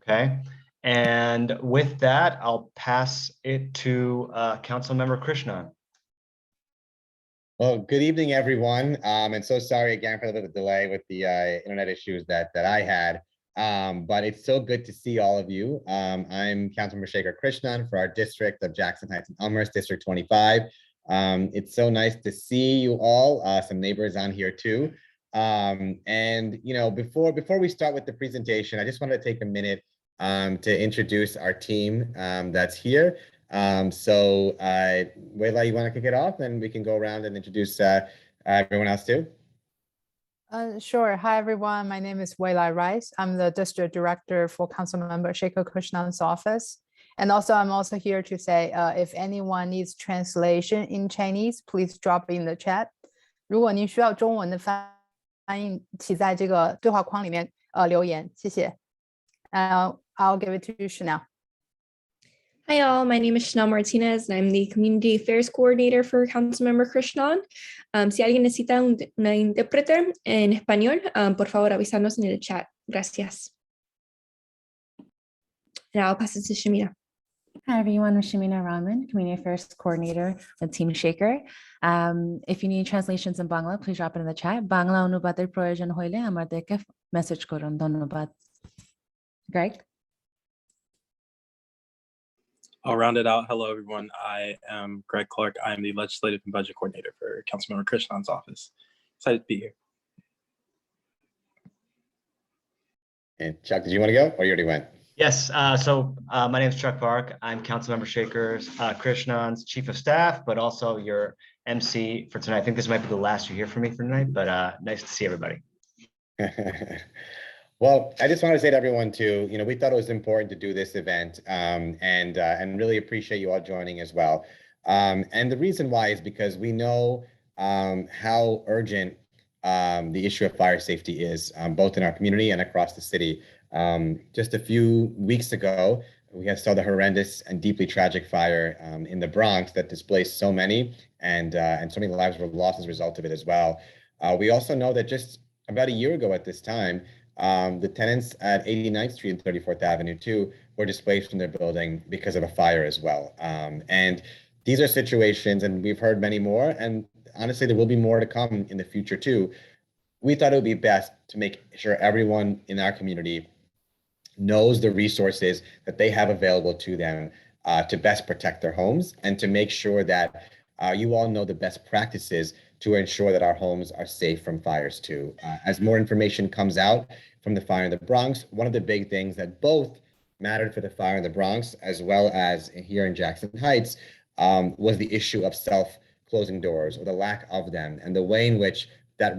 Okay. And with that, I'll pass it to Councilmember Krishnan. Well, good evening, everyone. And so sorry again for the delay with the internet issues that I had. But it's so good to see all of you. I'm Councilmember Shekar Krishnan for our district of Jackson Heights and Elmhurst, District 25. It's so nice to see you all, some neighbors on here too. And you know, before we start with the presentation, I just wanted to take a minute to introduce our team that's here. Weila, you want to kick it off, and we can go around and introduce everyone else too? Sure. Hi, everyone. My name is Weila Rice. I'm the district director for Councilmember Shekar Krishnan's office. And also, I'm also here to say, if anyone needs translation in Chinese, please drop in the chat. 如果您需要中文的翻译，请在这个对话框里面留言，谢谢。I'll give it to you, Chanel. Hi, all. My name is Chanel Martinez, and I'm the Community Affairs Coordinator for Councilmember Krishnan. Si alguien necesita una intérprete en español, por favor, avísanos en el chat. Gracias. And I'll pass it to Shamina. Hi, everyone. I'm Shamina Rahman, Community Affairs Coordinator with Team Shekar. If you need translations in Bangla, please drop it in the chat. Bangla অনুবাদের প্রয়োজন হইলে আমাদেরকে message করুন। ধন্যবাদ। Greg? I'll round it out. Hello, everyone. I am Greg Clark. I am the Legislative and Budget Coordinator for Councilmember Krishnan's office. Excited to be here. And Chuck, did you want to go, or you already went? Yes. My name is Chuck Park. I'm Councilmember Shekar Krishnan's Chief of Staff, but also your MC for tonight. I think this might be the last you hear from me for tonight, but nice to see everybody. Well, I just want to say to everyone too, you know, we thought it was important to do this event and really appreciate you all joining as well. And the reason why is because we know how urgent the issue of fire safety is, both in our community and across the city. Just a few weeks ago, we saw the horrendous and deeply tragic fire in the Bronx that displaced so many, and so many lives were lost as a result of it as well. We also know that just about a year ago at this time, the tenants at 89th Street and 34th Avenue too were displaced from their building because of a fire as well. And these are situations, and we've heard many more, and honestly, there will be more to come in the future too. We thought it would be best to make sure everyone in our community knows the resources that they have available to them to best protect their homes, and to make sure that you all know the best practices to ensure that our homes are safe from fires too. As more information comes out from the fire in the Bronx, one of the big things that both mattered for the fire in the Bronx as well as here in Jackson Heights was the issue of self-closing doors, or the lack of them, and the way in which that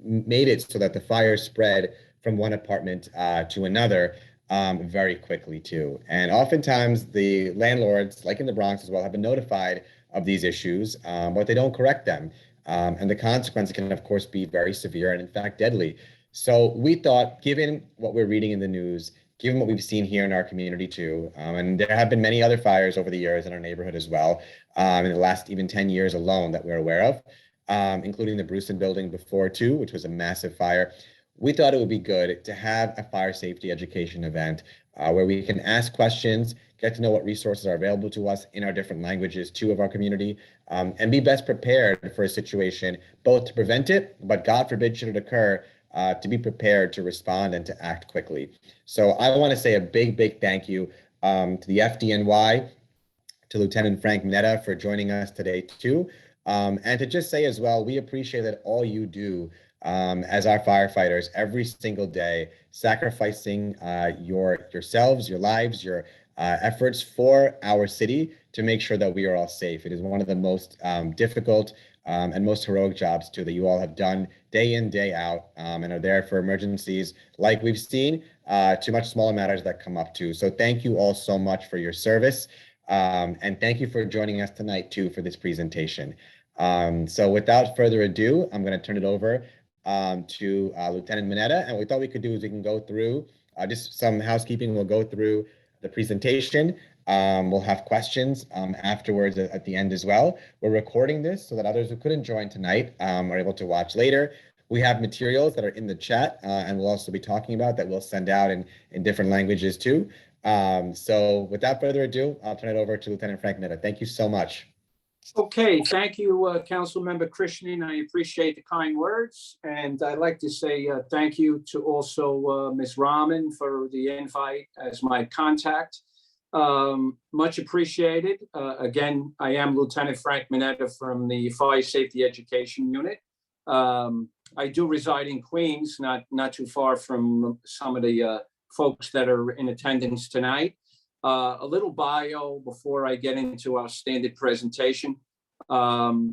made it so that the fire spread from one apartment to another very quickly too. And oftentimes the landlords, like in the Bronx as well, have been notified of these issues, but they don't correct them. And the consequence can, of course, be very severe and in fact deadly. So we thought, given what we're reading in the news, given what we've seen here in our community too, and there have been many other fires over the years in our neighborhood as well, in the last even 10 years alone that we're aware of, including the Brewston building before too, which was a massive fire. We thought it would be good to have a fire safety education event where we can ask questions, get to know what resources are available to us in our different languages too of our community, and be best prepared for a situation, both to prevent it, but God forbid should it occur, to be prepared to respond and to act quickly. So I want to say a big, big thank you to the FDNY, to Lieutenant Frank Manetta for joining us today too. And to just say as well, we appreciate that all you do as our firefighters every single day, sacrificing yourselves, your lives, your efforts for our city to make sure that we are all safe. It is one of the most difficult and most heroic jobs too that you all have done day in, day out, and are there for emergencies like we've seen, to much smaller matters that come up too. So thank you all so much for your service, and thank you for joining us tonight too for this presentation. So without further ado, I'm going to turn it over to Lieutenant Manetta, and what we thought we could do is we can go through just some housekeeping. We'll go through the presentation. We'll have questions afterwards at the end as well. We're recording this so that others who couldn't join tonight are able to watch later. We have materials that are in the chat and we'll also be talking about that we'll send out in different languages too. So without further ado, I'll turn it over to Lieutenant Frank Manetta. Thank you so much. Okay, thank you, Councilmember Krishnan. I appreciate the kind words. And I'd like to say thank you to also Ms. Rahman for the invite as my contact. Much appreciated. Again, I am Lieutenant Frank Manetta from the Fire Safety Education Unit. I do reside in Queens, not too far from some of the folks that are in attendance tonight. A little bio before I get into our standard presentation. I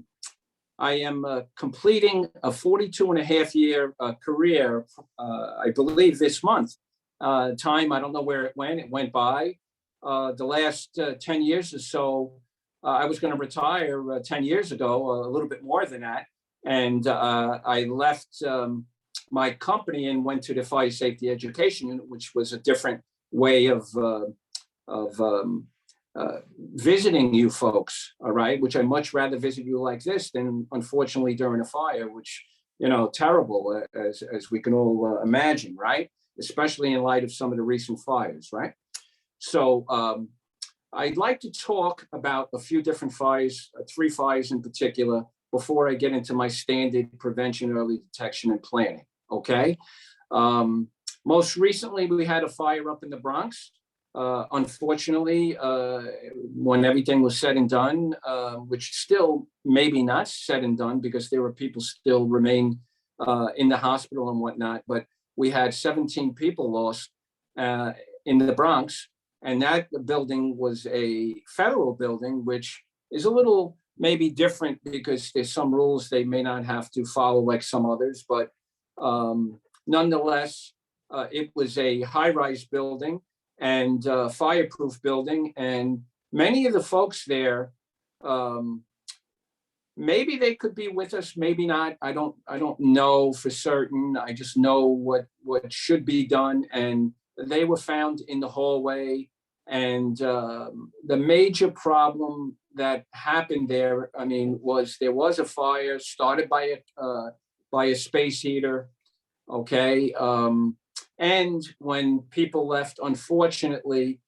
am completing a 42.5-year career, I believe this month. Time, I don't know where it went by. The last 10 years or so, I was going to retire 10 years ago, a little bit more than that. And I left my company and went to the Fire Safety Education Unit, which was a different way of visiting you folks, all right, which I much rather visit you like this than unfortunately during a fire, which, you know, terrible as we can all imagine, right? Especially in light of some of the recent fires, right? So I'd like to talk about a few different fires, 3 fires in particular, before I get into my standard prevention, early detection and planning, okay? Most recently, we had a fire up in the Bronx. Unfortunately, when everything was said and done, which still maybe not said and done because there were people still remain in the hospital and whatnot, but we had 17 people lost in the Bronx, and that building was a federal building, which is a little maybe different because there's some rules they may not have to follow like some others, but nonetheless, it was a high-rise building and fireproof building, and many of the folks there, maybe they could be with us, maybe not. I don't know for certain. I just know what should be done, and they were found in the hallway. And the major problem that happened there, I mean, there was a fire started by a space heater, okay. And when people left, unfortunately,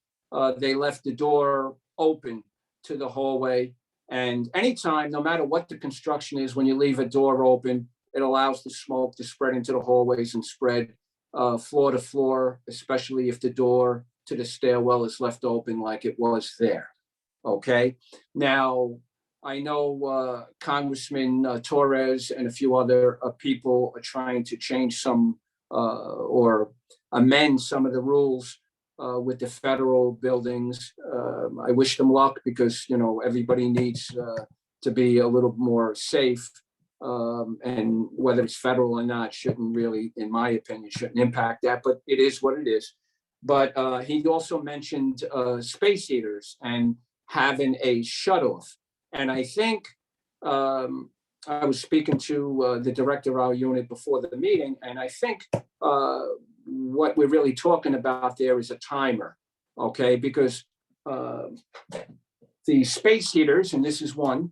they left the door open to the hallway. And anytime, no matter what the construction is, when you leave a door open, it allows the smoke to spread into the hallways and spread floor to floor, especially if the door to the stairwell is left open like it was there, okay? Now, I know Congressman Torres and a few other people are trying to change some or amend some of the rules with the federal buildings. I wish them luck because, you know, everybody needs to be a little more safe. And whether it's federal or not shouldn't really, in my opinion, shouldn't impact that, but it is what it is. But he also mentioned space heaters and having a shutoff. And I think I was speaking to the director of our unit before the meeting, and I think what we're really talking about there is a timer, okay? Because the space heaters, and this is one,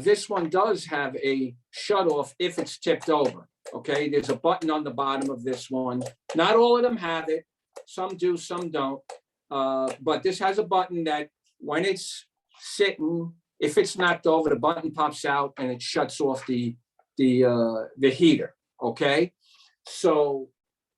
this one does have a shutoff if it's tipped over, okay? There's a button on the bottom of this one. Not all of them have it. Some do, some don't. But this has a button that when it's sitting, if it's knocked over, the button pops out and it shuts off the heater, okay? So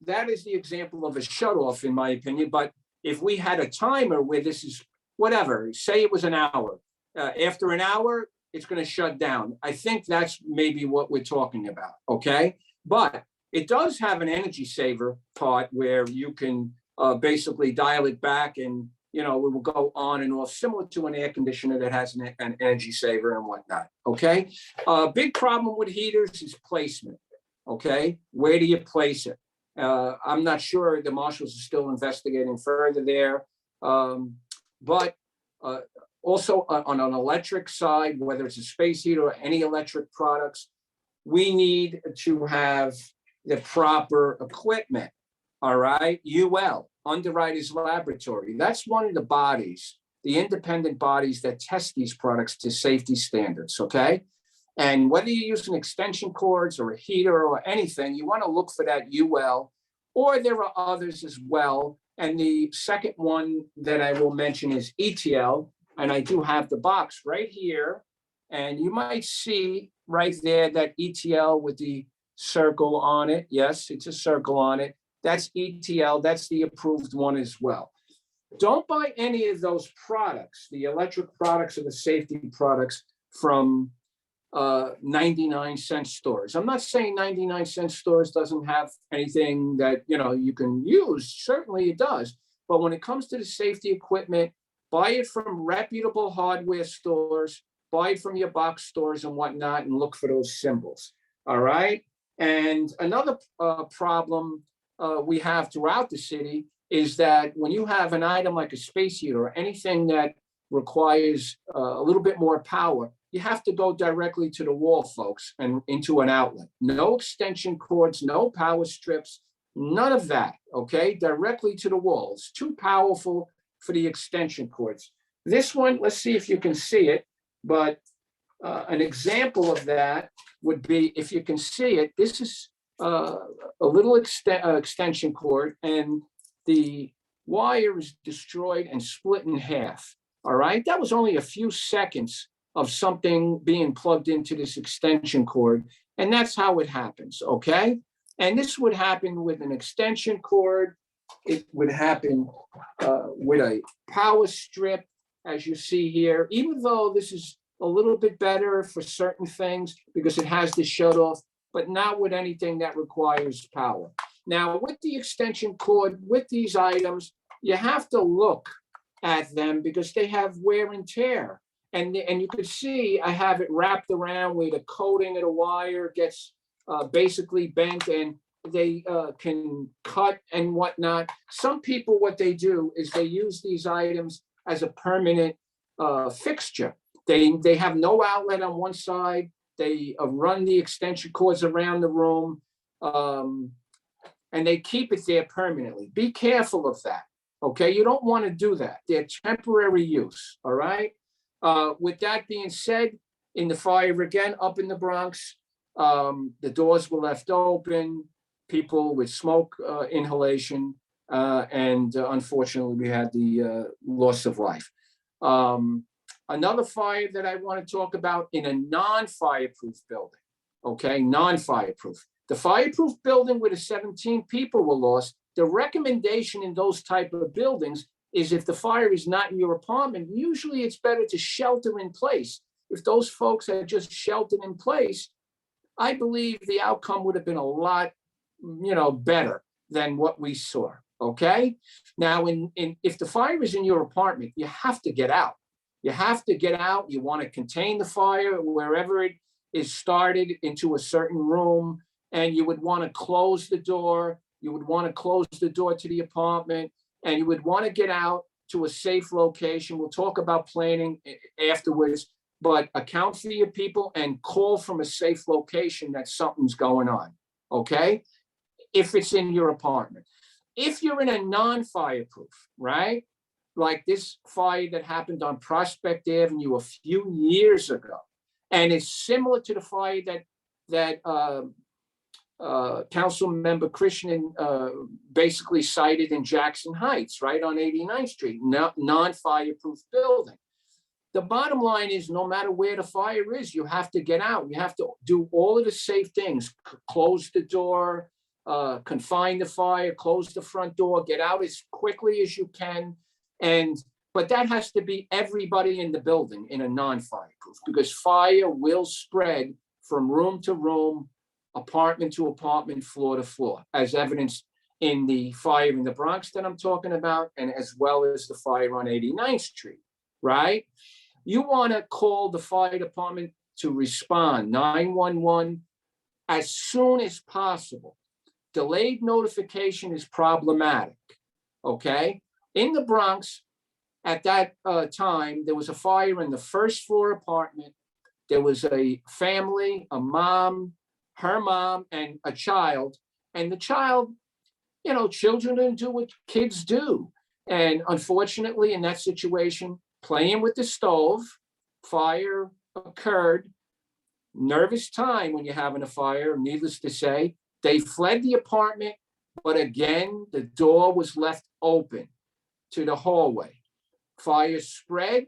that is the example of a shutoff, in my opinion. But if we had a timer where this is whatever, say it was an hour, after an hour, it's going to shut down. I think that's maybe what we're talking about, okay? But it does have an energy saver part where you can basically dial it back and, you know, it will go on and off, similar to an air conditioner that has an energy saver and whatnot, okay? Big problem with heaters is placement, okay? Where do you place it? I'm not sure, the marshals are still investigating further there. But also on an electric side, whether it's a space heater or any electric products, we need to have the proper equipment, all right? UL, Underwriters Laboratory. That's one of the bodies, the independent bodies that test these products to safety standards, okay? And whether you're using extension cords or a heater or anything, you want to look for that UL, or there are others as well. And the second one that I will mention is ETL. And I do have the box right here. And you might see right there that ETL with the circle on it. Yes, it's a circle on it. That's ETL. That's the approved one as well. Don't buy any of those products, the electric products or the safety products, from 99-cent stores. I'm not saying 99-cent stores doesn't have anything that you can use. Certainly it does. But when it comes to the safety equipment, buy it from reputable hardware stores, buy it from your box stores and whatnot, and look for those symbols. All right. And another problem we have throughout the city is that when you have an item like a space heater or anything that requires a little bit more power, you have to go directly to the wall, folks, and into an outlet. No extension cords, no power strips, none of that, okay? Directly to the wall. It's too powerful for the extension cords. This one, let's see if you can see it, but an example of that would be, if you can see it, this is a little extension cord, and the wire is destroyed and split in half, all right? That was only a few seconds of something being plugged into this extension cord, and that's how it happens, okay? And this would happen with an extension cord. It would happen with a power strip, as you see here, even though this is a little bit better for certain things because it has the shut off, but not with anything that requires power. Now, with the extension cord, with these items, you have to look at them because they have wear and tear. And you could see I have it wrapped around where the coating of the wire gets basically bent, and they can cut and whatnot. Some people, what they do is they use these items as a permanent fixture. They have no outlet on one side. They run the extension cords around the room, and they keep it there permanently. Be careful of that, okay? You don't want to do that. They're temporary use, all right? With that being said, in the fire again, up in the Bronx, the doors were left open, people with smoke inhalation, and unfortunately, we had the loss of life. Another fire that I want to talk about in a non-fireproof building, okay, non-fireproof. The fireproof building where the 17 people were lost, the recommendation in those type of buildings is if the fire is not in your apartment, usually it's better to shelter in place. If those folks had just sheltered in place, I believe the outcome would have been a lot, better than what we saw, okay? Now, if the fire is in your apartment, you have to get out. You have to get out. You want to contain the fire wherever it is started into a certain room, and you would want to close the door. You would want to close the door to the apartment, and you would want to get out to a safe location. We'll talk about planning afterwards, but account for your people and call from a safe location that something's going on, okay? If it's in your apartment. If you're in a non-fireproof, right? Like this fire that happened on Prospect Avenue a few years ago, and it's similar to the fire that Council Member Krishnan basically cited in Jackson Heights, right on 89th Street, non-fireproof building. The bottom line is, no matter where the fire is, you have to get out. You have to do all of the safe things, close the door, confine the fire, close the front door, get out as quickly as you can. But that has to be everybody in the building in a non-fireproof, because fire will spread from room to room, apartment to apartment, floor to floor, as evidenced in the fire in the Bronx that I'm talking about, and as well as the fire on 89th Street, right? You want to call the fire department to respond, 911, as soon as possible. Delayed notification is problematic, okay? In the Bronx, at that time, there was a fire in the first floor apartment. There was a family, a mom, her mom, and a child. And the child, children do what kids do. And unfortunately, in that situation, playing with the stove, fire occurred. nervous time when you're having a fire, needless to say. They fled the apartment, but again, the door was left open to the hallway. Fire spread,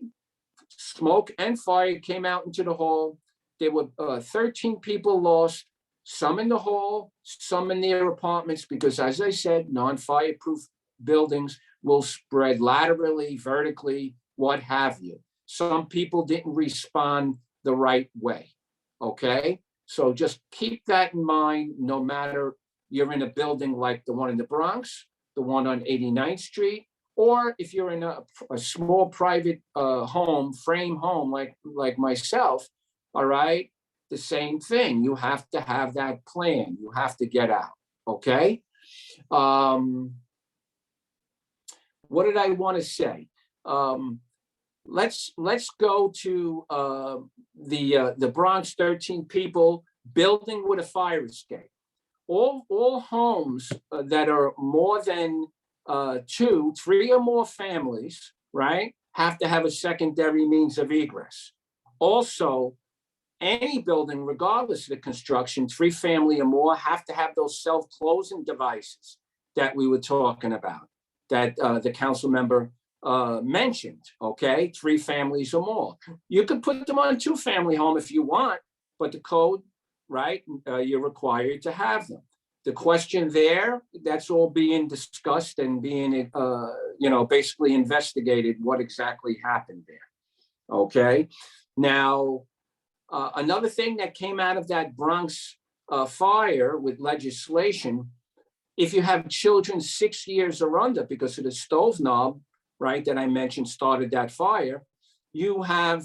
smoke and fire came out into the hall. There were 13 people lost, some in the hall, some in their apartments, because as I said, non-fireproof buildings will spread laterally, vertically, what have you. Some people didn't respond the right way, okay? So just keep that in mind, no matter you're in a building like the one in the Bronx, the one on 89th Street, or if you're in a small private home, frame home like myself, all right, the same thing. You have to have that plan. You have to get out, okay? What did I want to say? Let's go to the Bronx, 13 people, building with a fire escape. All homes that are more than 2, 3 or more families, right, have to have a secondary means of egress. Also, any building, regardless of the construction, 3 family or more, have to have those self-closing devices that we were talking about, that the council member mentioned, okay? 3 families or more. You could put them on a 2-family home if you want, but the code, right, you're required to have them. The question there, that's all being discussed and being, basically investigated what exactly happened there, okay? Now, another thing that came out of that Bronx fire with legislation, if you have children 6 years or under, because of the stove knob, right, that I mentioned started that fire, you have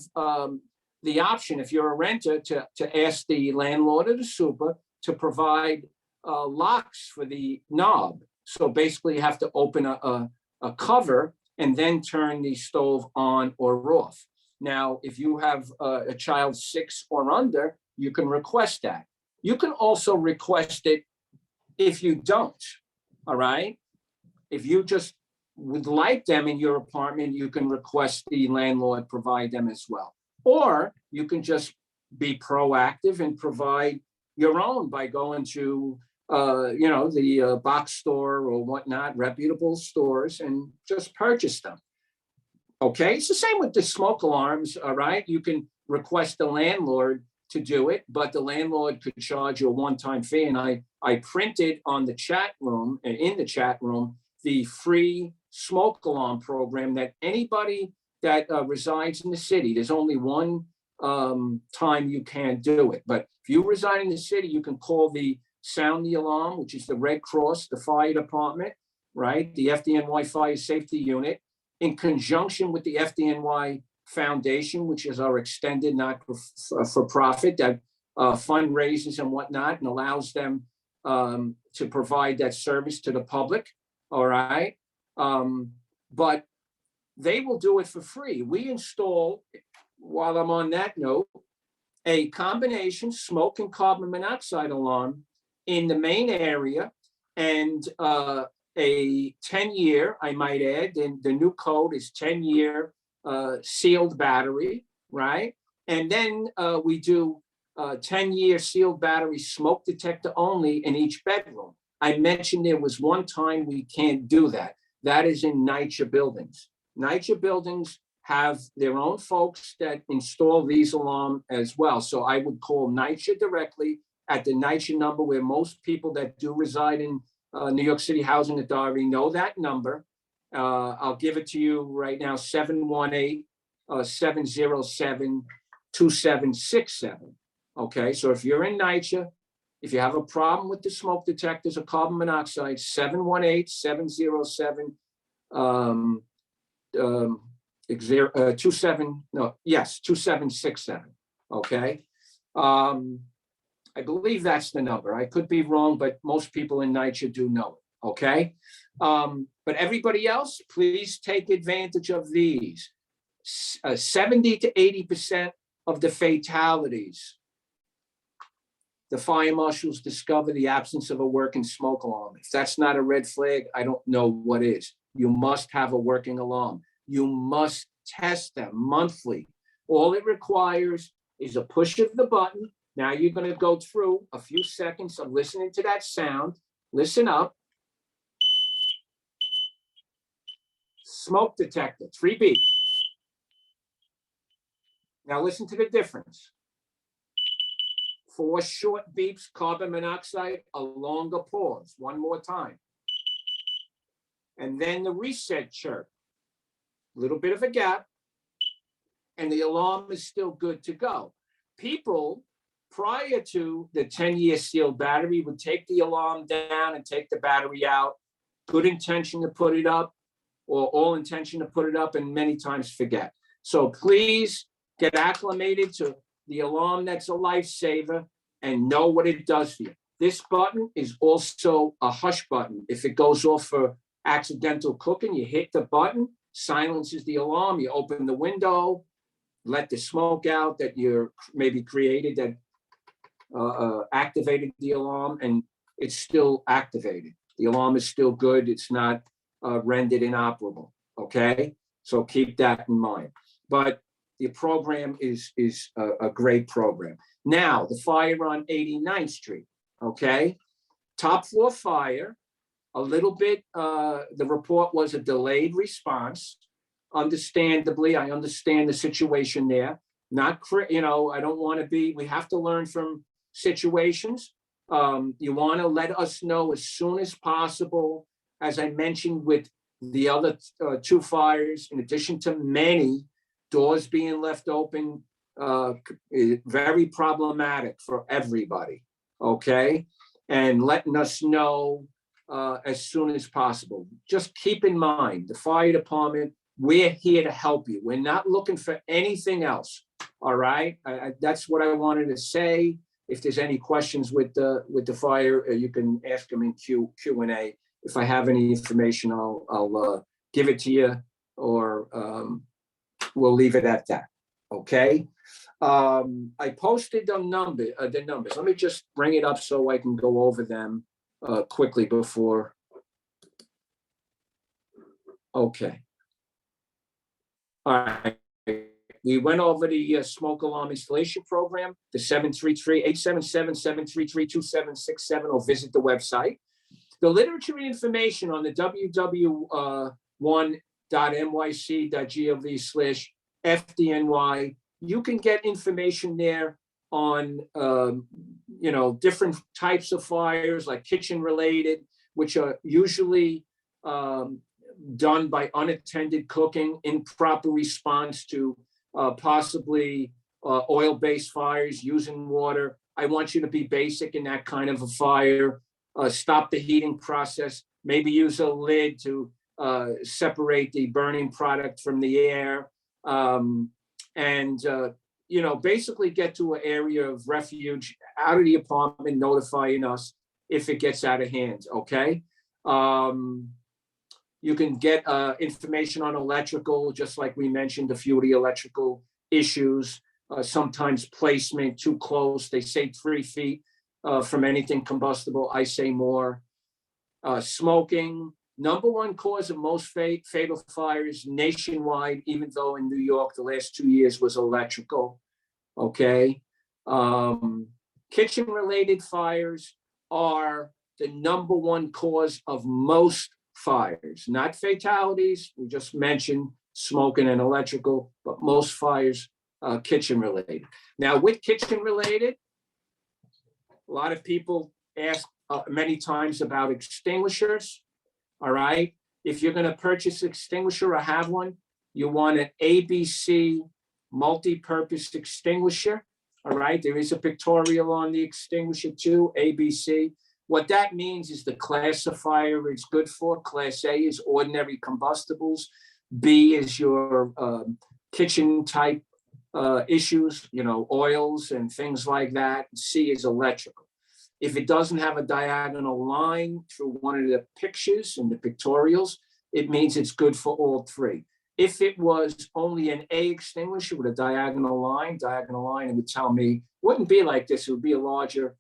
the option, if you're a renter, to ask the landlord or the super to provide locks for the knob. So basically you have to open a cover and then turn the stove on or off. Now, if you have a child 6 or under, you can request that. You can also request it if you don't, all right? If you just would like them in your apartment, you can request the landlord provide them as well. Or you can just be proactive and provide your own by going to, the box store or whatnot, reputable stores, and just purchase them. Okay, it's the same with the smoke alarms, all right? You can request the landlord to do it, but the landlord could charge you a one-time fee. And I printed on the chat room, in the chat room, the free smoke alarm program that anybody that resides in the city, there's only one time you can't do it. But if you reside in the city, you can call the Sound the Alarm, which is the Red Cross, the fire department, right? The FDNY Fire Safety Unit, in conjunction with the FDNY Foundation, which is our extended not-for-profit that fundraises and whatnot and allows them to provide that service to the public, all right? But they will do it for free. We install, while I'm on that note, a combination smoke and carbon monoxide alarm in the main area, and a 10-year, I might add, and the new code is 10-year sealed battery, right? And then we do 10-year sealed battery smoke detector only in each bedroom. I mentioned there was one time we can't do that. That is in NYCHA buildings. NYCHA buildings have their own folks that install these alarms as well. So I would call NYCHA directly at the NYCHA number, where most people that do reside in New York City Housing Authority know that number. I'll give it to you right now, 718-707-2767. Okay, so if you're in NYCHA, if you have a problem with the smoke detectors or carbon monoxide, 2767, okay? I believe that's the number. I could be wrong, but most people in NYCHA do know it, okay? But everybody else, please take advantage of these. 70 to 80% of the fatalities, the fire marshals discover the absence of a working smoke alarm. If that's not a red flag, I don't know what is. You must have a working alarm. You must test them monthly. All it requires is a push of the button, Now you're going to go through a few seconds of listening to that sound. Listen up. Smoke detector, 3 beeps. Now listen to the difference. 4 short beeps, carbon monoxide, a longer pause. One more time. And then the reset chirp. A little bit of a gap. And the alarm is still good to go. People, prior to the 10-year sealed battery, would take the alarm down and take the battery out. Good intention to put it up, or all intention to put it up, and many times forget. So please get acclimated to the alarm that's a lifesaver and know what it does for you. This button is also a hush button. If it goes off for accidental cooking, you hit the button, silences the alarm, you open the window, let the smoke out that you're maybe created that activated the alarm, and it's still activated. The alarm is still good. It's not rendered inoperable, okay? So keep that in mind. But the program is a great program. Now, the fire on 89th Street, okay? Top floor fire, a little bit, the report was a delayed response. Understandably, I understand the situation there. Not, I don't want to be, we have to learn from situations. You want to let us know as soon as possible. As I mentioned with the other 2 fires, in addition to many doors being left open, very problematic for everybody, okay? And letting us know as soon as possible. Just keep in mind, the fire department, we're here to help you. We're not looking for anything else, all right? That's what I wanted to say. If there's any questions with the fire, you can ask them in Q&A. If I have any information, I'll give it to you, or we'll leave it at that, okay? I posted the numbers. Let me just bring it up so I can go over them quickly before. Okay. All right. We went over the smoke alarm installation program, the 877-733-2767, or visit the website. The literature and information on the www.nyc.gov/FDNY. You can get information there on, different types of fires, like kitchen related, which are usually done by unattended cooking, improper response to possibly oil-based fires using water. I want you to be basic in that kind of a fire. Stop the heating process, maybe use a lid to separate the burning product from the air. Basically get to an area of refuge out of the apartment, notifying us if it gets out of hand, okay? You can get information on electrical, just like we mentioned, a few of the electrical issues, sometimes placement too close. They say 3 feet from anything combustible. I say more. Smoking, #1 cause of most fatal fires nationwide, even though in New York the last 2 years was electrical, okay? Kitchen-related fires are the #1 cause of most fires, not fatalities. We just mentioned smoking and electrical, but most fires kitchen-related. Now, with kitchen-related, a lot of people ask many times about extinguishers. All right. If you're going to purchase an extinguisher or have one, you want an ABC multi-purpose extinguisher. All right. There is a pictorial on the extinguisher too, ABC. What that means is the class of fire it's good for. Class A is ordinary combustibles. B is your kitchen type issues, oils and things like that. C is electrical. If it doesn't have a diagonal line through one of the pictures and the pictorials, it means it's good for all 3. If it was only an A extinguisher with a diagonal line, it would tell me, wouldn't be like this. It would be a larger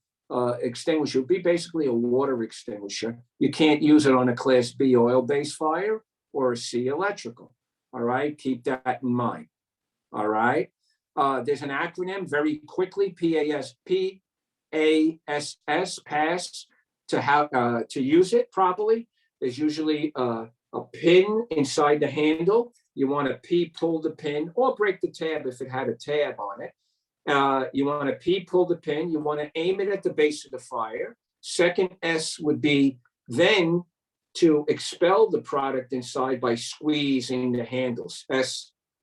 extinguisher. It would be basically a water extinguisher. You can't use it on a class B oil-based fire or a C electrical. All right, keep that in mind. All right. There's an acronym very quickly, PASS, pass, to how to use it properly. There's usually a pin inside the handle. You want to pull the pin or break the tab if it had a tab on it. You want to pull the pin. You want to aim it at the base of the fire. Second S would be then to expel the product inside by squeezing the handles.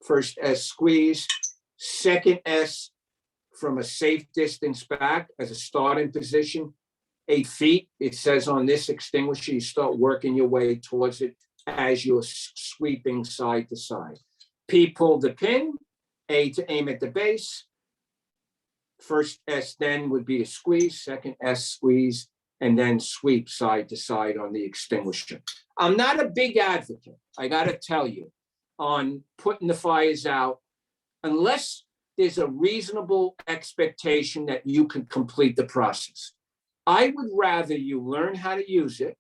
First S, squeeze. Second S, from a safe distance back as a starting position, 8 feet. It says on this extinguisher, you start working your way towards it as you're sweeping side to side. P, pull the pin. A, to aim at the base. First S then would be to squeeze. Second S, squeeze, and then sweep side to side on the extinguisher. I'm not a big advocate, I got to tell you, on putting the fires out unless there's a reasonable expectation that you can complete the process. I would rather you learn how to use it,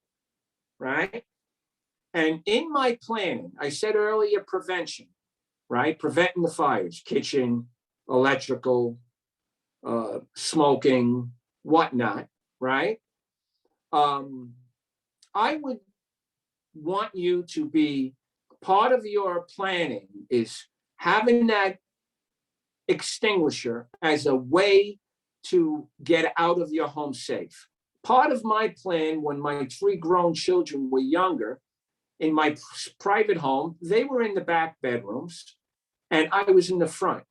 right? And in my planning, I said earlier, prevention, right? Preventing the fires, kitchen, electrical, smoking, whatnot, right? I would want you to be, part of your planning is having that extinguisher as a way to get out of your home safe. Part of my plan when my 3 grown children were younger, in my private home, they were in the back bedrooms and I was in the front.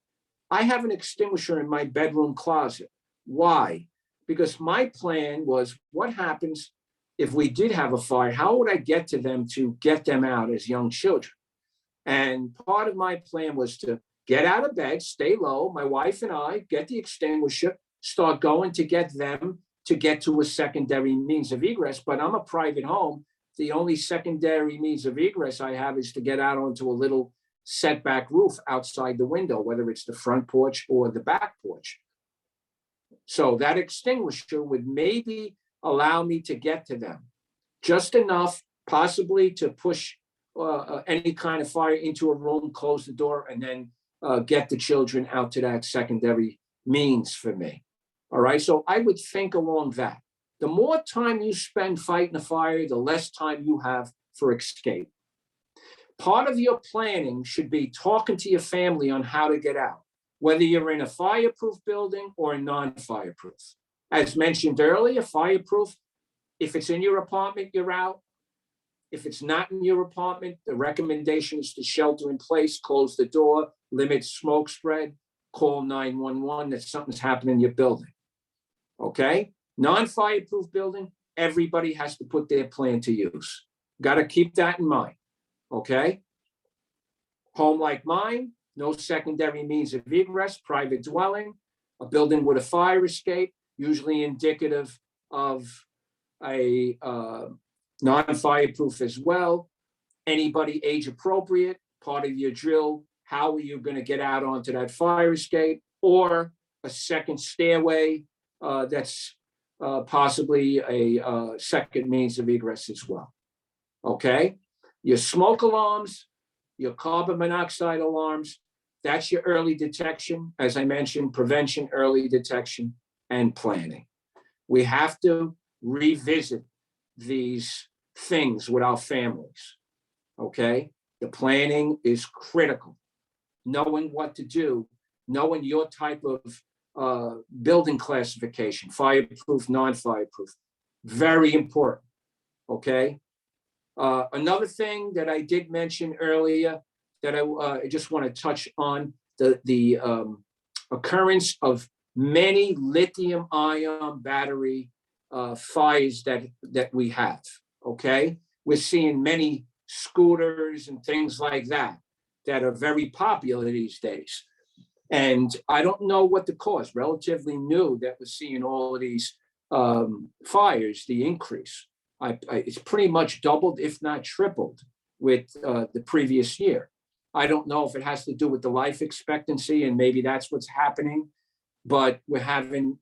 I have an extinguisher in my bedroom closet. Why? Because my plan was, what happens if we did have a fire? How would I get to them to get them out as young children? And part of my plan was to get out of bed, stay low, my wife and I, get the extinguisher, start going to get them to get to a secondary means of egress. But I'm a private home. The only secondary means of egress I have is to get out onto a little setback roof outside the window, whether it's the front porch or the back porch. So that extinguisher would maybe allow me to get to them just enough, possibly to push any kind of fire into a room, close the door, and then get the children out to that secondary means for me. All right, so I would think along that. The more time you spend fighting a fire, the less time you have for escape. Part of your planning should be talking to your family on how to get out, whether you're in a fireproof building or a non-fireproof. As mentioned earlier, fireproof, if it's in your apartment, you're out. If it's not in your apartment, the recommendation is to shelter in place, close the door, limit smoke spread, call 911 that something's happening in your building. Okay? Non-fireproof building, everybody has to put their plan to use. Got to keep that in mind. Okay? Home like mine, no secondary means of egress, private dwelling, a building with a fire escape, usually indicative of a non-fireproof as well. Anybody age appropriate, part of your drill, how are you going to get out onto that fire escape, or a second stairway that's possibly a second means of egress as well. Okay? Your smoke alarms, your carbon monoxide alarms, that's your early detection. As I mentioned, prevention, early detection, and planning. We have to revisit these things with our families, okay? The planning is critical. Knowing what to do, knowing your type of building classification, fireproof, non-fireproof, very important, okay? Another thing that I did mention earlier that I just want to touch on, the occurrence of many lithium-ion battery fires that we have, okay? We're seeing many scooters and things like that are very popular these days. And I don't know what the cause, relatively new that we're seeing all of these fires, the increase. It's pretty much doubled, if not tripled, with the previous year. I don't know if it has to do with the life expectancy, and maybe that's what's happening, but we're having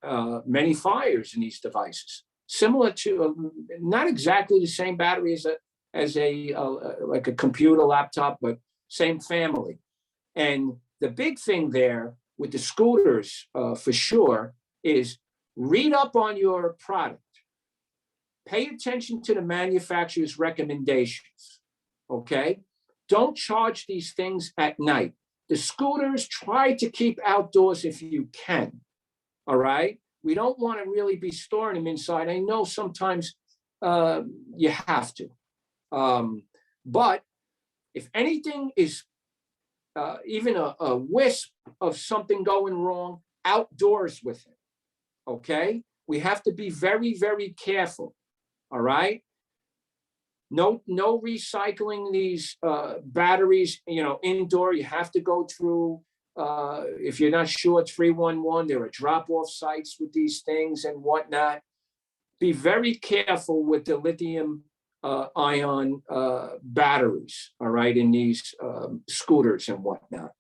many fires in these devices, similar to not exactly the same battery as a computer laptop, but same family. And the big thing there with the scooters for sure is read up on your product. Pay attention to the manufacturer's recommendations, okay? Don't charge these things at night. The scooters, try to keep outdoors if you can, all right? We don't want to really be storing them inside. I know sometimes you have to. But if anything is even a wisp of something going wrong, outdoors with it, okay? We have to be very, very careful, all right? No recycling these batteries, indoor. You have to go through, if you're not sure, 311, there are drop-off sites with these things and whatnot. Be very careful with the lithium ion batteries, all right, in these scooters and whatnot.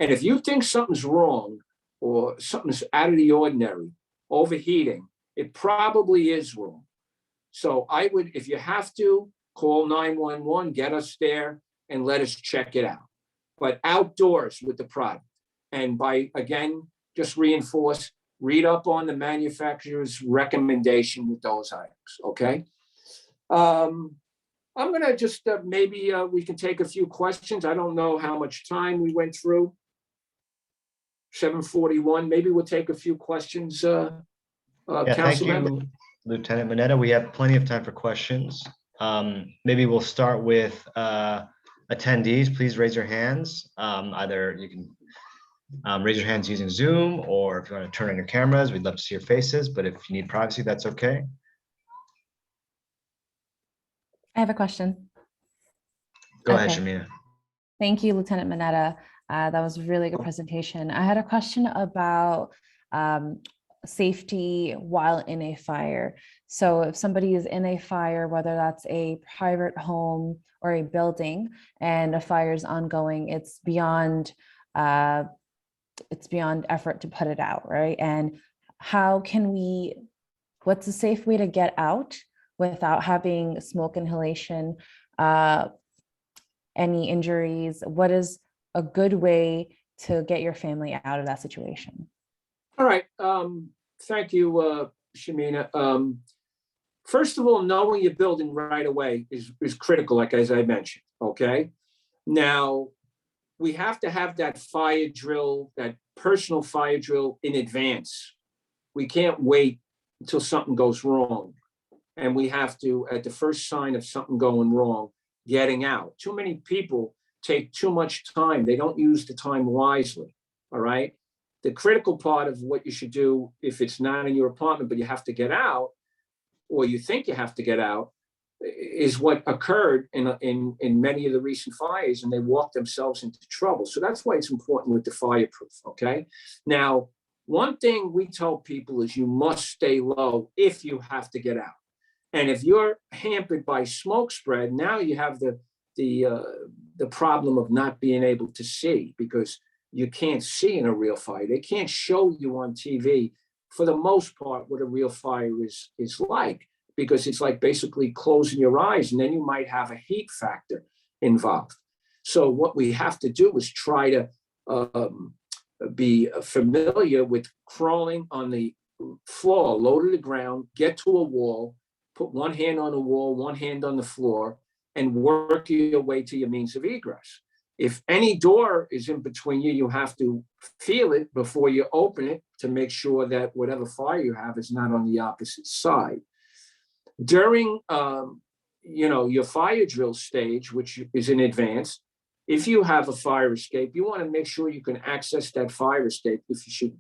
And if you think something's wrong or something's out of the ordinary, overheating, it probably is wrong. So I would, if you have to, call 911, get us there and let us check it out. But outdoors with the product. And by, again, just reinforce, read up on the manufacturer's recommendation with those items, okay? I'm gonna just, maybe we can take a few questions. I don't know how much time we went through. 7:41, maybe we'll take a few questions, Yeah, thank Councilmember. you, Lieutenant Manetta. We have plenty of time for questions. Maybe we'll start with attendees. Please raise your hands. Either you can raise your hands using Zoom, or if you want to turn on your cameras, we'd love to see your faces, but if you need privacy, that's okay. I have a question. Go ahead, Okay. Shamina. Thank you, Lieutenant Manetta. That was a really good presentation. I had a question about safety while in a fire. So if somebody is in a fire, whether that's a private home or a building, and a fire is ongoing, it's beyond effort to put it out, right? And how can we, what's a safe way to get out without having smoke inhalation, any injuries? What is a good way to get your family out of that situation? All right, thank you, Shamina. First of all, knowing your building right away is critical, like as I mentioned, okay? Now, we have to have that fire drill, that personal fire drill in advance. We can't wait until something goes wrong. And we have to, at the first sign of something going wrong, getting out. Too many people take too much time. They don't use the time wisely, all right? The critical part of what you should do, if it's not in your apartment, but you have to get out, or you think you have to get out, is what occurred in many of the recent fires, and they walked themselves into trouble. So that's why it's important with the fireproof, okay? Now, one thing we tell people is you must stay low if you have to get out. And if you're hampered by smoke spread, now you have the problem of not being able to see, because you can't see in a real fire. They can't show you on TV, for the most part, what a real fire is like, because it's like basically closing your eyes, and then you might have a heat factor involved. So what we have to do is try to be familiar with crawling on the floor, low to the ground, get to a wall, put one hand on the wall, one hand on the floor, and work your way to your means of egress. If any door is in between you, you have to feel it before you open it to make sure that whatever fire you have is not on the opposite side. During your fire drill stage, which is in advance, if you have a fire escape, you want to make sure you can access that fire escape if you should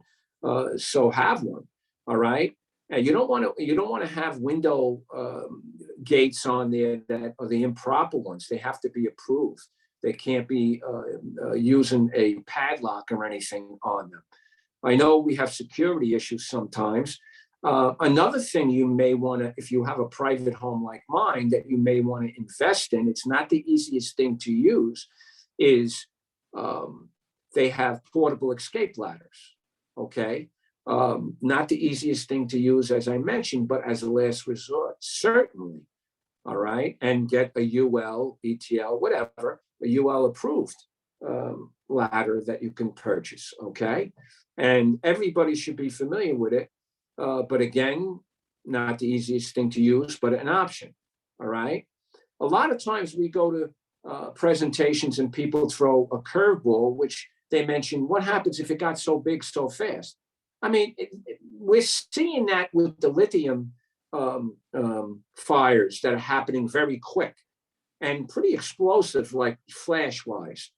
so have one. All right. And you don't want to have window gates on there that are the improper ones. They have to be approved. They can't be using a padlock or anything on them. I know we have security issues sometimes. Another thing you may want to, if you have a private home like mine that you may want to invest in, it's not the easiest thing to use, is they have portable escape ladders, okay? Not the easiest thing to use, as I mentioned, but as a last resort, certainly, all right? And get a UL, ETL, whatever, a UL approved ladder that you can purchase, okay? And everybody should be familiar with it. But again, not the easiest thing to use, but an option. All right. A lot of times we go to presentations and people throw a curveball, which they mention, what happens if it got so big so fast? I mean, we're seeing that with the lithium fires that are happening very quick and pretty explosive, like flash-wise.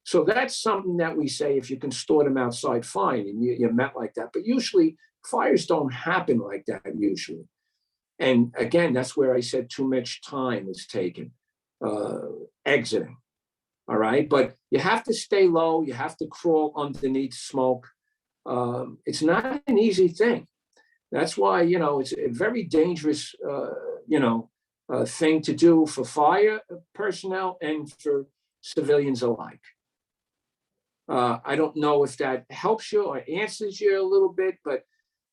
So that's something that we say, if you can store them outside, fine, and you're met like that. But usually fires don't happen like that usually. And again, that's where I said too much time is taken exiting. All right. But you have to stay low. You have to crawl underneath smoke. It's not an easy thing. That's why, it's a very dangerous, thing to do for fire personnel and for civilians alike. I don't know if that helps you or answers you a little bit, but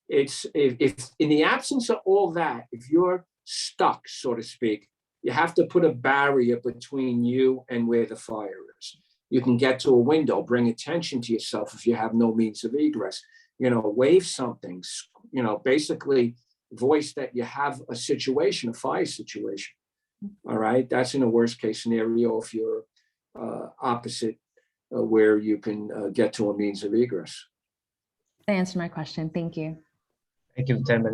it's if in the absence of all that, if you're stuck, so to speak, you have to put a barrier between you and where the fire is. You can get to a window, bring attention to yourself if you have no means of egress, wave something, basically voice that you have a situation, a fire situation. All right. That's in a worst case scenario if you're opposite where you can get to a means of egress. That answered my question. Thank you. Thank you, Lieutenant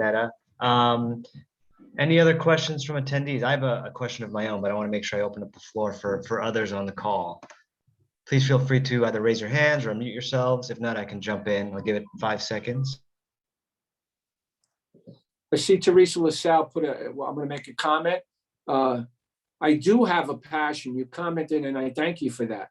Manetta. Any other questions from attendees? I have a question of my own, but I want to make sure I open up the floor for others on the call. Please feel free to either raise your hands or unmute yourselves. If not, I can jump in. I'll give it 5 seconds. I see Teresa LaSalle I'm going to make a comment. I do have a passion. You commented, and I thank you for that.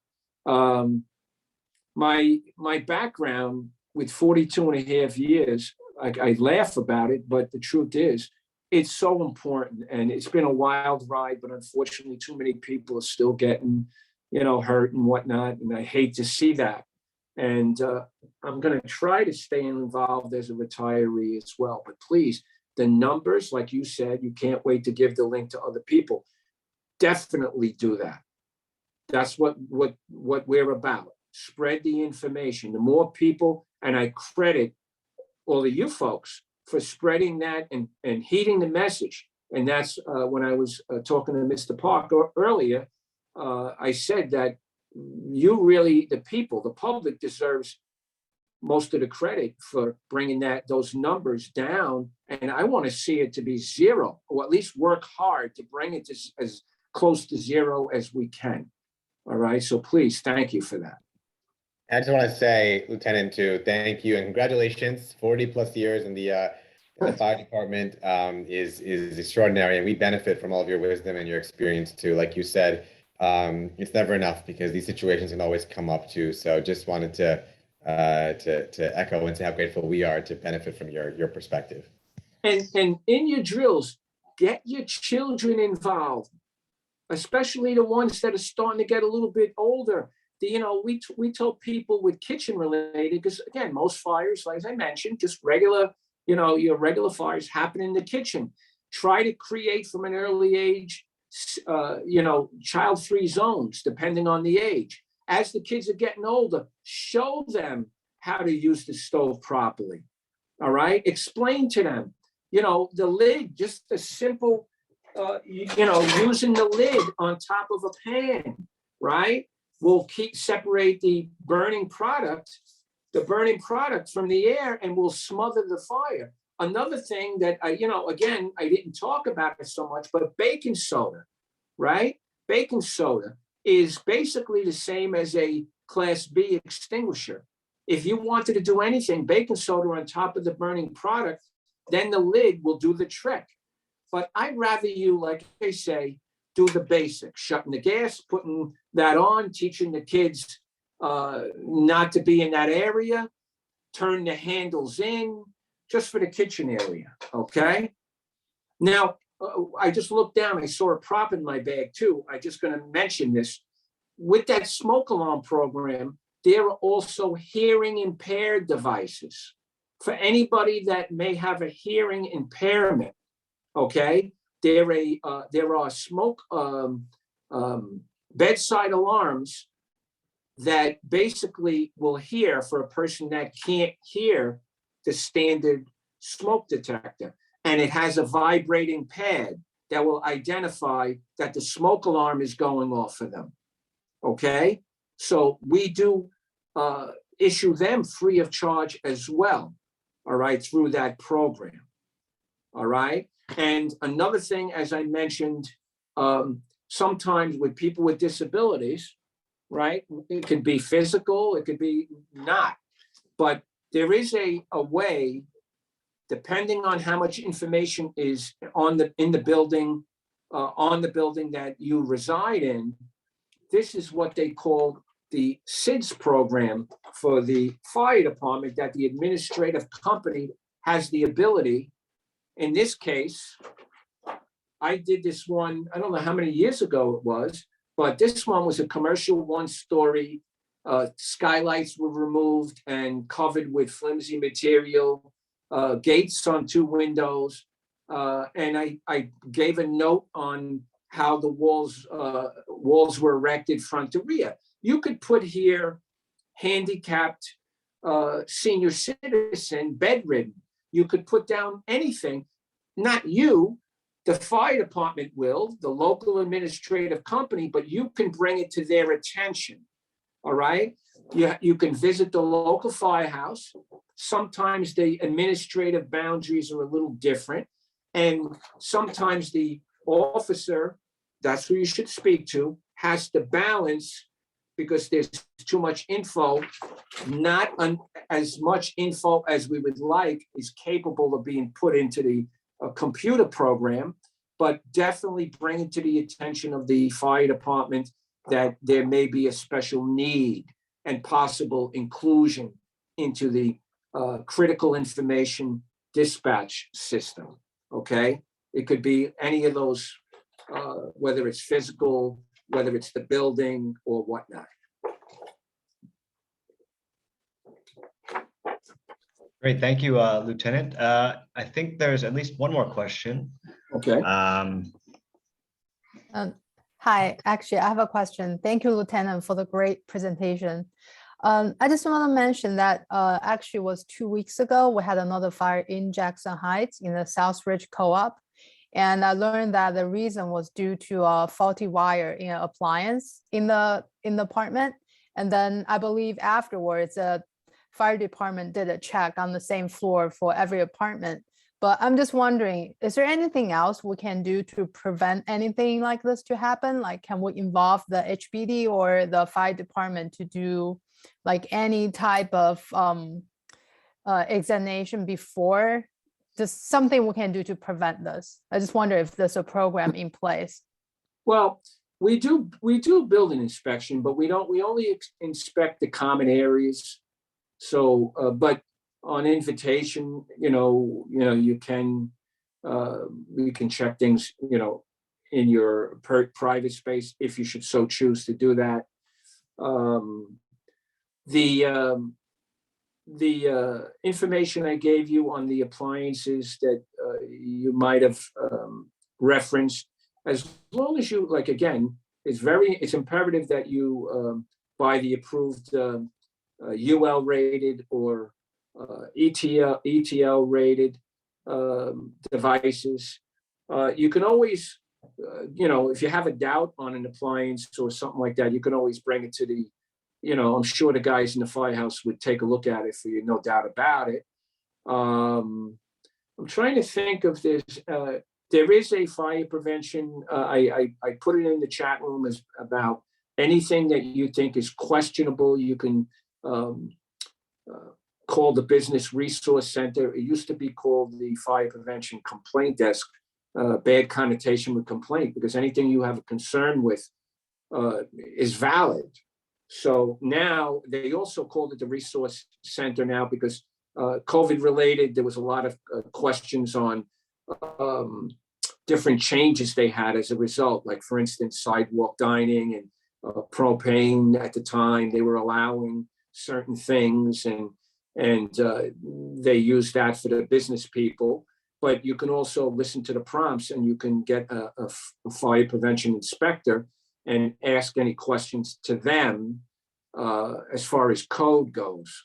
My background with 42 and a half years, I laugh about it, but the truth is, it's so important. And it's been a wild ride, but unfortunately, too many people are still getting, hurt and whatnot. And I hate to see that. And I'm going to try to stay involved as a retiree as well. But please, the numbers, like you said, you can't wait to give the link to other people. Definitely do that. That's what we're about. Spread the information. The more people, and I credit all of you folks for spreading that and heeding the message. And that's when I was talking to Mr. Parker earlier, I said that you really, the people, the public deserves most of the credit for bringing those numbers down. And I want to see it to be zero, or at least work hard to bring it to as close to zero as we can. All right. So please, thank you for that. I just want to say, Lieutenant, too, thank you and congratulations. 40 plus years in the fire department is extraordinary, and we benefit from all of your wisdom and your experience too. Like you said, it's never enough because these situations can always come up too. So just wanted to echo and say how grateful we are to benefit from your perspective. And in your drills, get your children involved, especially the ones that are starting to get a little bit older. We told people with kitchen related, because again, most fires, like I mentioned, just regular, your regular fires happen in the kitchen. Try to create from an early age, child-free zones, depending on the age. As the kids are getting older, show them how to use the stove properly. All right. Explain to them, the lid, just a simple, using the lid on top of a pan, right? Will separate the burning product from the air, and will smother the fire. Another thing that I didn't talk about it so much, but baking soda, right? Baking soda is basically the same as a Class B extinguisher. If you wanted to do anything, baking soda on top of the burning product, then the lid will do the trick. But I'd rather you, like they say, do the basics, shutting the gas, putting that on, teaching the kids not to be in that area, turn the handles in, just for the kitchen area, okay? Now, I just looked down, I saw a prop in my bag too. I'm just gonna mention this. With that smoke alarm program, there are also hearing impaired devices for anybody that may have a hearing impairment, okay? There are smoke bedside alarms that basically will hear for a person that can't hear the standard smoke detector. And it has a vibrating pad that will identify that the smoke alarm is going off for them. Okay? So we do issue them free of charge as well, all right, through that program. All right. And another thing, as I mentioned, sometimes with people with disabilities, right, it could be physical, it could be not, but there is a way, depending on how much information is on the building that you reside in. This is what they call the SIDS program for the fire department, that the administrative company has the ability. In this case, I did this one, I don't know how many years ago it was, but this one was a commercial one-story. Skylights were removed and covered with flimsy material, gates on 2 windows. And I gave a note on how the walls were erected front to rear. You could put here handicapped senior citizen, bedridden. You could put down anything, not you, the fire department will, the local administrative company, but you can bring it to their attention, all right? You can visit the local firehouse. Sometimes the administrative boundaries are a little different. And sometimes the officer, that's who you should speak to, has to balance, because there's too much info, not as much info as we would like is capable of being put into the computer program, but definitely bring it to the attention of the fire department that there may be a special need and possible inclusion into the critical information dispatch system, okay? It could be any of those, whether it's physical, whether it's the building or whatnot. Great, thank you, Lieutenant. I think there's at least one more question. Okay. Hi, actually, I have a question. Thank you, Lieutenant, for the great presentation. I just want to mention that actually was 2 weeks ago, we had another fire in Jackson Heights in the Southridge Co-op. And I learned that the reason was due to a faulty wire in an appliance in the apartment. And then I believe afterwards, the fire department did a check on the same floor for every apartment. But I'm just wondering, is there anything else we can do to prevent anything like this to happen? Like, can we involve the HBD or the fire department to do like any type of examination before? Just something we can do to prevent this. I just wonder if there's a program in place. Well, we do building inspection, but we only inspect the common areas. So, but on invitation, you can check things, in your private space if you should so choose to do that. The information I gave you on the appliances that you might have referenced, as long as you, like, again, it's imperative that you buy the approved UL rated or ETL rated devices. You can always, if you have a doubt on an appliance or something like that, you can always bring it to the, I'm sure the guys in the firehouse would take a look at it for you, no doubt about it. I'm trying to think of this. There is a fire prevention. I put it in the chat room as about anything that you think is questionable. You can call the Business Resource Center. It used to be called the Fire Prevention Complaint Desk. Bad connotation with complaint, because anything you have a concern with is valid. So now they also called it the Resource Center now because COVID related, there was a lot of questions on different changes they had as a result. Like, for instance, sidewalk dining and propane at the time, they were allowing certain things, and they used that for the business people. But you can also listen to the prompts, and you can get a fire prevention inspector and ask any questions to them as far as code goes.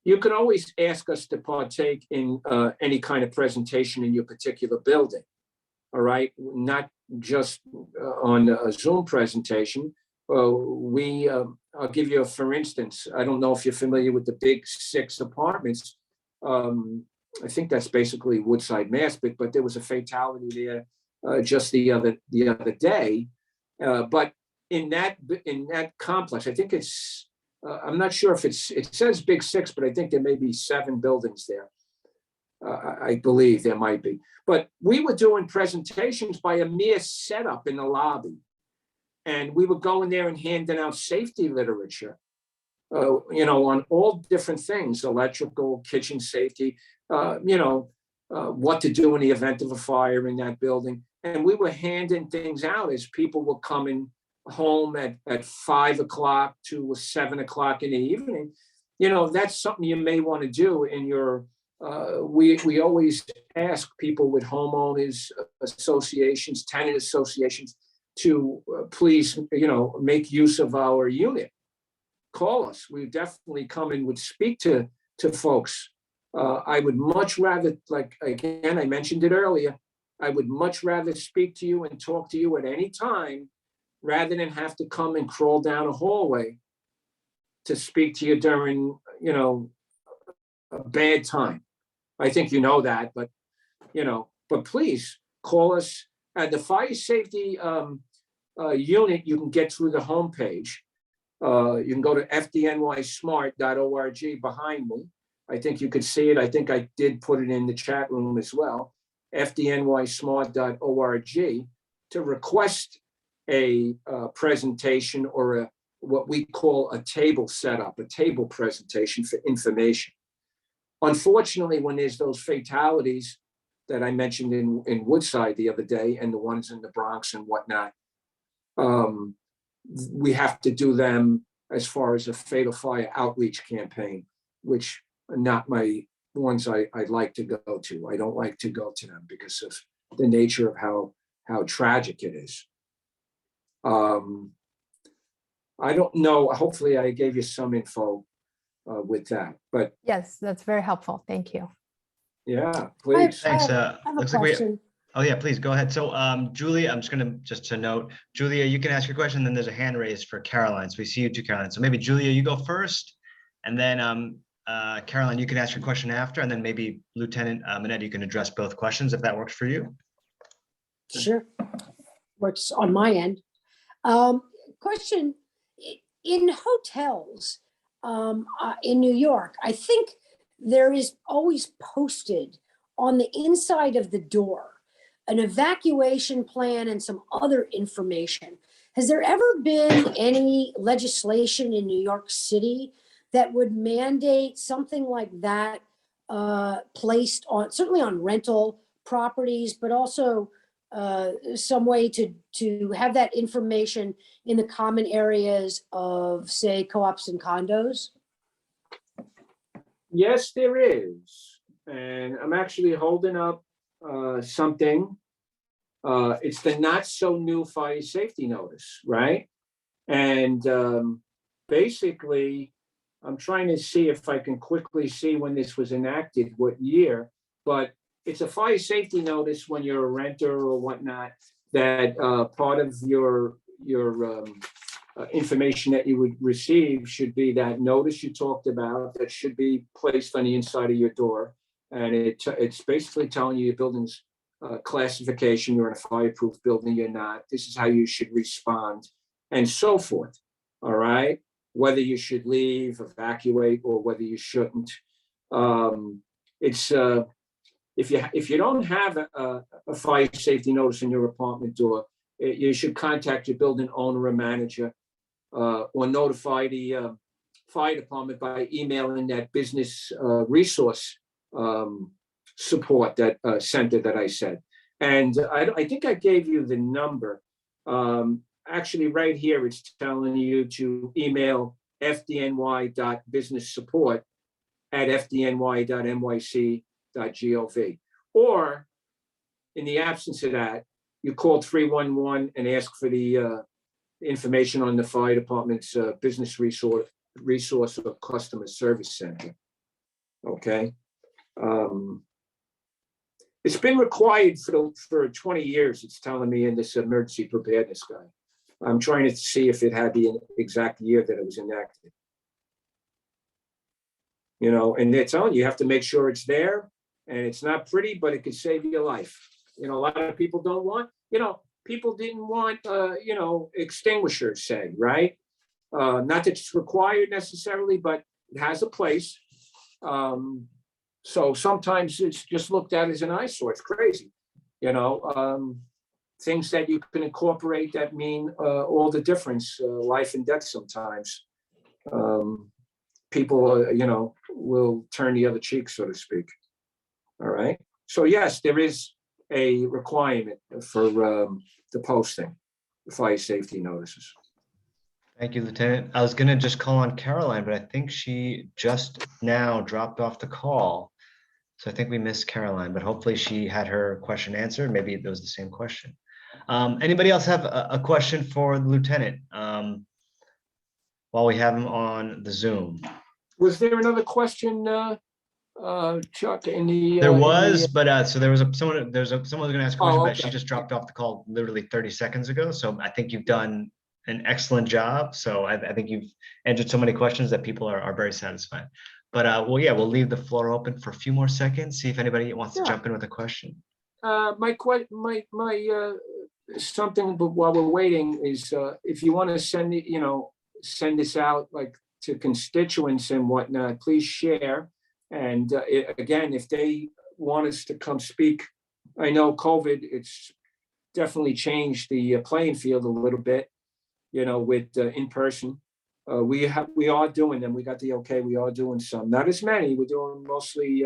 You can always ask us to partake in any kind of presentation in your particular building, all right? Not just on a Zoom presentation. I'll give you for instance, I don't know if you're familiar with the big 6 apartments. I think that's basically Woodside, Mass, but there was a fatality there just the other day. But in that complex, I think it's, I'm not sure if it says big 6, but I think there may be 7 buildings there. I believe there might be. But we were doing presentations by a mere setup in the lobby. And we were going there and handing out safety literature, on all different things, electrical, kitchen safety, what to do in the event of a fire in that building. And we were handing things out as people were coming home at 5 o'clock to 7 o'clock in the evening. That's something you may want to do in your, we always ask people with homeowners associations, tenant associations, to please, make use of our unit. Call us. We definitely come and would speak to folks. I would much rather, like, again, I mentioned it earlier, I would much rather speak to you and talk to you at any time rather than have to come and crawl down a hallway to speak to you during, a bad time. I think you know that, but please call us. At the fire safety unit, you can get through the homepage. You can go to FDNYSmart.org behind me. I think you could see it. I think I did put it in the chat room as well. FDNYSmart.org to request a presentation or what we call a table setup, a table presentation for information. Unfortunately, when there's those fatalities that I mentioned in Woodside the other day and the ones in the Bronx and whatnot, we have to do them as far as a fatal fire outreach campaign, which are not my ones I'd like to go to. I don't like to go to them because of the nature of how tragic it is. I don't know. Hopefully I gave you some info with that, but Yes, that's very helpful. Thank you. yeah, please. Thanks. I have a Looks like question. oh yeah, please go ahead. So Julia, I'm just to note, Julia, you can ask your question, then there's a hand raised for Caroline. So we see you too, Caroline. So maybe Julia, you go first, and then Caroline, you can ask your question after, and then maybe Lieutenant Manetta, you can address both questions if that works for you. Sure. Works on my end. Question, in hotels in New York, I think there is always posted on the inside of the door an evacuation plan and some other information. Has there ever been any legislation in New York City that would mandate something like that placed on, certainly on rental properties, but also some way to have that information in the common areas of, say, co-ops and condos? Yes, there is. And I'm actually holding up something. It's the not so new fire safety notice, right? And basically, I'm trying to see if I can quickly see when this was enacted, what year, but it's a fire safety notice when you're a renter or whatnot, that part of your information that you would receive should be that notice you talked about that should be placed on the inside of your door. And it's basically telling you your building's classification, you're in a fireproof building, you're not, this is how you should respond, and so forth, all right? Whether you should leave, evacuate, or whether you shouldn't. If you don't have a fire safety notice in your apartment door, you should contact your building owner or manager, or notify the fire department by emailing that business resource support that center that I said. And I think I gave you the number. Actually, right here, it's telling you to email fdny.businesssupport@fdny.nyc.gov. Or in the absence of that, you call 311 and ask for the information on the fire department's business resource or customer service center. Okay. It's been required for 20 years, it's telling me in this emergency preparedness guide. I'm trying to see if it had the exact year that it was enacted. You know, and they're telling you have to make sure it's there, and it's not pretty, but it could save your life. You know, a lot of people don't want, you know, people didn't want, you know, extinguishers, say, right? Not that it's required necessarily, but it has a place. So sometimes it's just looked at as an eyesore. It's crazy, you know. Things that you can incorporate that mean all the difference, life and death sometimes. People, you know, will turn the other cheek, so to speak. All right. So yes, there is a requirement for the posting, the fire safety notices. Thank you, Lieutenant. I was gonna just call on Caroline, but I think she just now dropped off the call. So I think we missed Caroline, but hopefully she had her question answered. Maybe it was the same question. Anybody else have a question for the Lieutenant while we have him on the Zoom? Was there another question, Chuck, in the? There was, but so there was someone was going to ask a question, but she okay. just dropped off the call literally 30 seconds ago. So I think you've done an excellent job. So I think you've answered so many questions that people are very satisfied. But well, yeah, we'll leave the floor open for a few more seconds. See if anybody wants to jump in with a question. Something, but while we're waiting is if you want to send it, you know, send this out like to constituents and whatnot, please share. And again, if they want us to come speak, I know COVID, it's definitely changed the playing field a little bit, you know, with in person. We are doing them. We got the okay. We are doing some, not as many. We're doing mostly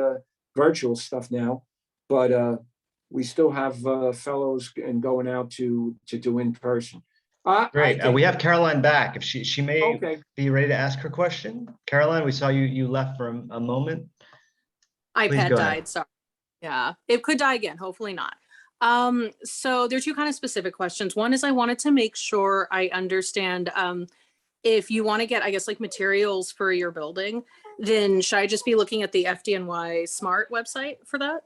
virtual stuff now, but we still have fellows and going out to do in person. Great. We have Caroline back. If she may be ready to ask her question. Caroline, we saw you left for a moment. iPad died. Sorry. Yeah, it could die again. Hopefully not. So there are two kind of specific questions. One is I wanted to make sure I understand if you want to get, I guess, like materials for your building, then should I just be looking at the FDNY Smart website for that?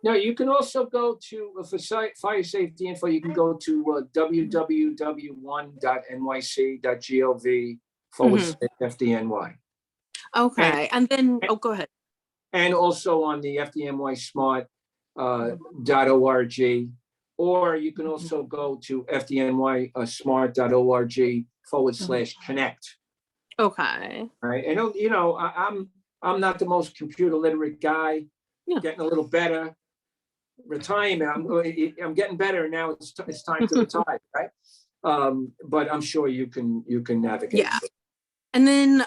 No, you can also go to, for fire safety info, you can go to www.one.nyc.gov/FDNY. Okay, and then, go ahead. And also on the FDNY Smart .org, or you can also go to FDNY smart.org/connect. Okay. Right, and you know, I'm not the most computer literate guy. Getting a little better. Retirement. I'm getting better now. It's time to retire, right? But I'm sure you can navigate. Yeah. And then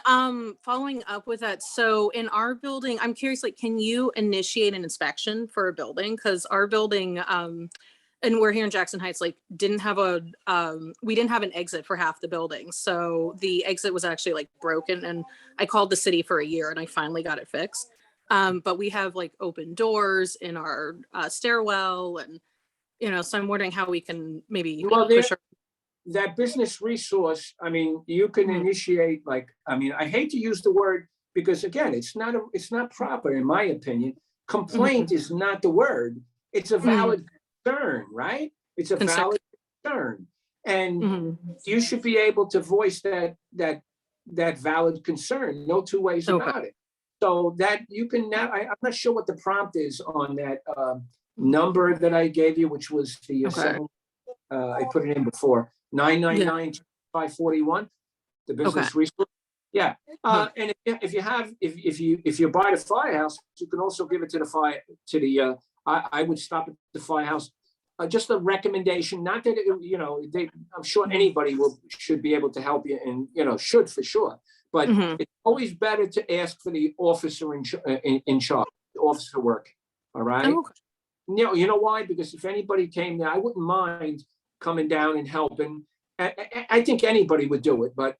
following up with that, so in our building, I'm curious, like, can you initiate an inspection for a building? Because our building, and we're here in Jackson Heights, like we didn't have an exit for half the building. So the exit was actually like broken, and I called the city for a year and I finally got it fixed. But we have like open doors in our stairwell, and you know, so I'm wondering how we can maybe push that business resource. I mean, you can initiate, like, I mean, I hate to use the word because again, it's not proper in my opinion. Complaint is not the word. It's a valid concern, right? It's a valid concern, and you should be able to voice that valid concern. No two ways about it. So that you can now, I'm not sure what the prompt is on that number that I gave you, which was the I put it in before, 999-541, the business resource. Yeah, and if you buy the firehouse, you can also give it to the I would stop at the firehouse. Just a recommendation, not that you know, I'm sure anybody should be able to help you, and you know, should for sure. But it's always better to ask for the officer in charge, the officer work. All right. You know why? Because if anybody came there, I wouldn't mind coming down and helping. I think anybody would do it. But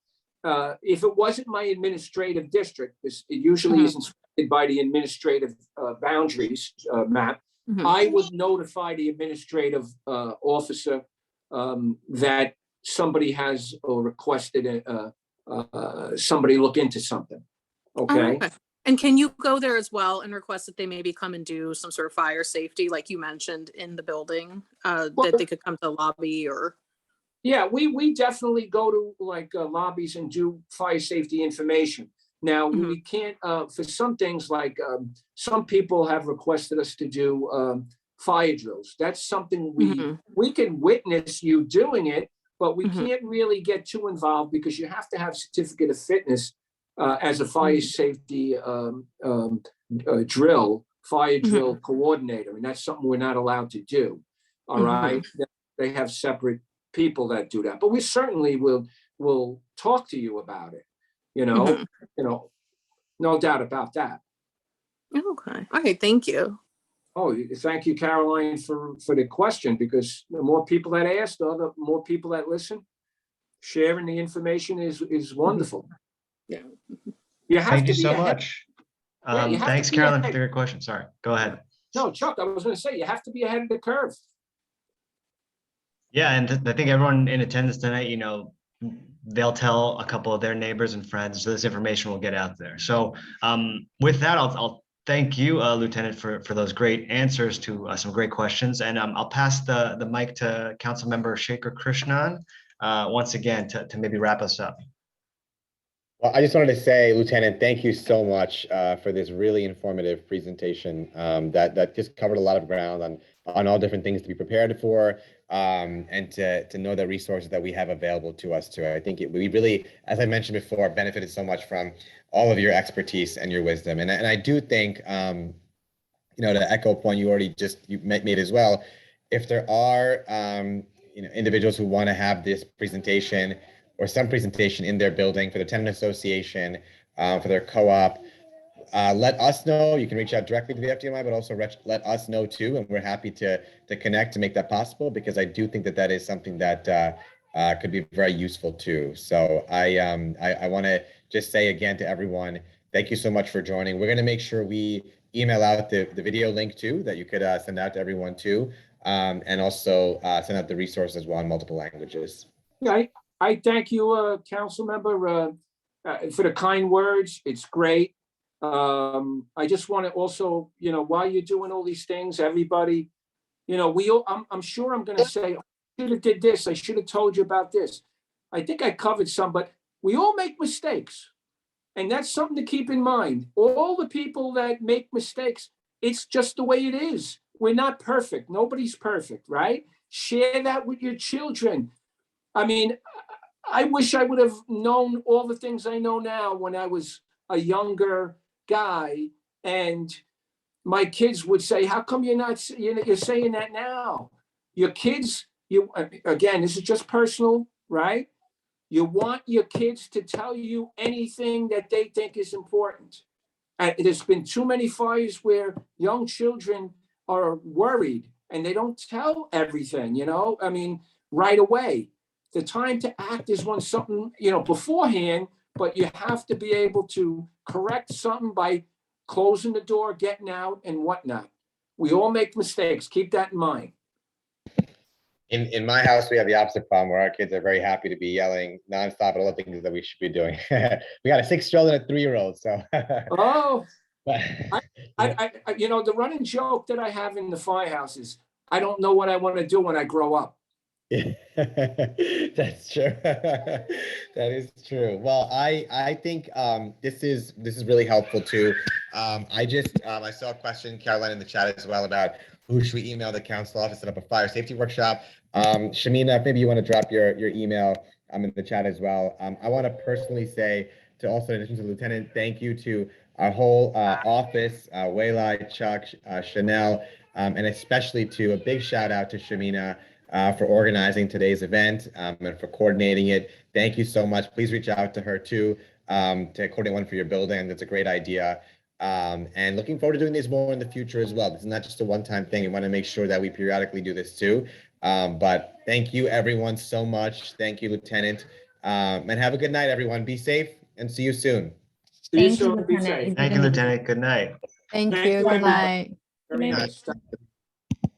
if it wasn't my administrative district, it usually is inspected by the administrative boundaries map. I would notify the administrative officer that somebody has or requested somebody look into something. Oh, Okay. okay. And can you go there as well and request that they maybe come and do some sort of fire safety, like you mentioned in the building, that they could come to the lobby or? Yeah, we definitely go to like lobbies and do fire safety information. Now, we can't, for some things like some people have requested us to do fire drills. That's something we can witness you doing it, but we can't really get too involved because you have to have certificate of fitness as a fire safety fire drill coordinator. And that's something we're not allowed to do. All right. They have separate people that do that, but we certainly will talk to you about it. You know, no doubt about that. Okay. Okay. Thank you. Oh, thank you, Caroline, for the question, because the more people that ask, the more people that listen, sharing the information is wonderful. Yeah. You have Thank to you be so ahead. much. Yeah, you have Thanks, to be Carolyn, ahead. for your question. Sorry, go ahead. No, Chuck, I was going to say, you have to be ahead of the curve. Yeah, and I think everyone in attendance tonight, you know, they'll tell a couple of their neighbors and friends, so this information will get out there. So with that, I'll thank you, Lieutenant, for those great answers to some great questions. And I'll pass the mic to Councilmember Shekar Krishnan once again to maybe wrap us up. Well, I just wanted to say, Lieutenant, thank you so much for this really informative presentation that just covered a lot of ground on all different things to be prepared for and to know the resources that we have available to us too. I think we really, as I mentioned before, benefited so much from all of your expertise and your wisdom. And I do think, you know, to echo a point you made as well, if there are, you know, individuals who want to have this presentation or some presentation in their building for the tenant association, for their co-op, let us know. You can reach out directly to the FDNY, but also let us know too, and we're happy to connect to make that possible, because I do think that is something that could be very useful too. So I want to just say again to everyone, thank you so much for joining. We're going to make sure we email out the video link too, that you could send out to everyone too, and also send out the resource as well in multiple languages. Yeah, I thank you, Council Member, for the kind words. It's great. I just want to also, you know, while you're doing all these things, everybody, you know, I'm sure I'm going to say, I should have did this. I should have told you about this. I think I covered some, but we all make mistakes. And that's something to keep in mind. All the people that make mistakes, it's just the way it is. We're not perfect. Nobody's perfect, right? Share that with your children. I mean, I wish I would have known all the things I know now when I was a younger guy, and my kids would say, how come you're saying that now? Your kids, again, this is just personal, right? You want your kids to tell you anything that they think is important. And there's been too many fires where young children are worried and they don't tell everything, you know, I mean, right away. The time to act is when something, you know, beforehand, but you have to be able to correct something by closing the door, getting out and whatnot. We all make mistakes. Keep that in mind. In my house, we have the opposite problem where our kids are very happy to be yelling nonstop at all the things that we should be doing. We got a 6-year-old and a 3-year-old, so. Oh, I you know, the running joke that I have in the firehouse is, I don't know what I want to do when I grow up. That's true. That is true. Well, I think this is really helpful too. I saw a question, Caroline, in the chat as well about who should we email the council office, set up a fire safety workshop. Shamina, maybe you want to drop your email in the chat as well. I want to personally say to also, in addition to the Lieutenant, thank you to our whole office, Waylai, Chuck, Chanel, and especially to a big shout out to Shamina for organizing today's event and for coordinating it. Thank you so much. Please reach out to her too to coordinate one for your building. That's a great idea. And looking forward to doing this more in the future as well. This is not just a one-time thing. We want to make sure that we periodically do this too. But thank you everyone so much. Thank you, Lieutenant. And have a good night, everyone. Be safe and see you soon. See you soon. Be safe. Thank you, Lieutenant. Good night. Thank Thank you. you, Good everybody. night. Very Good night. nice. Thank you.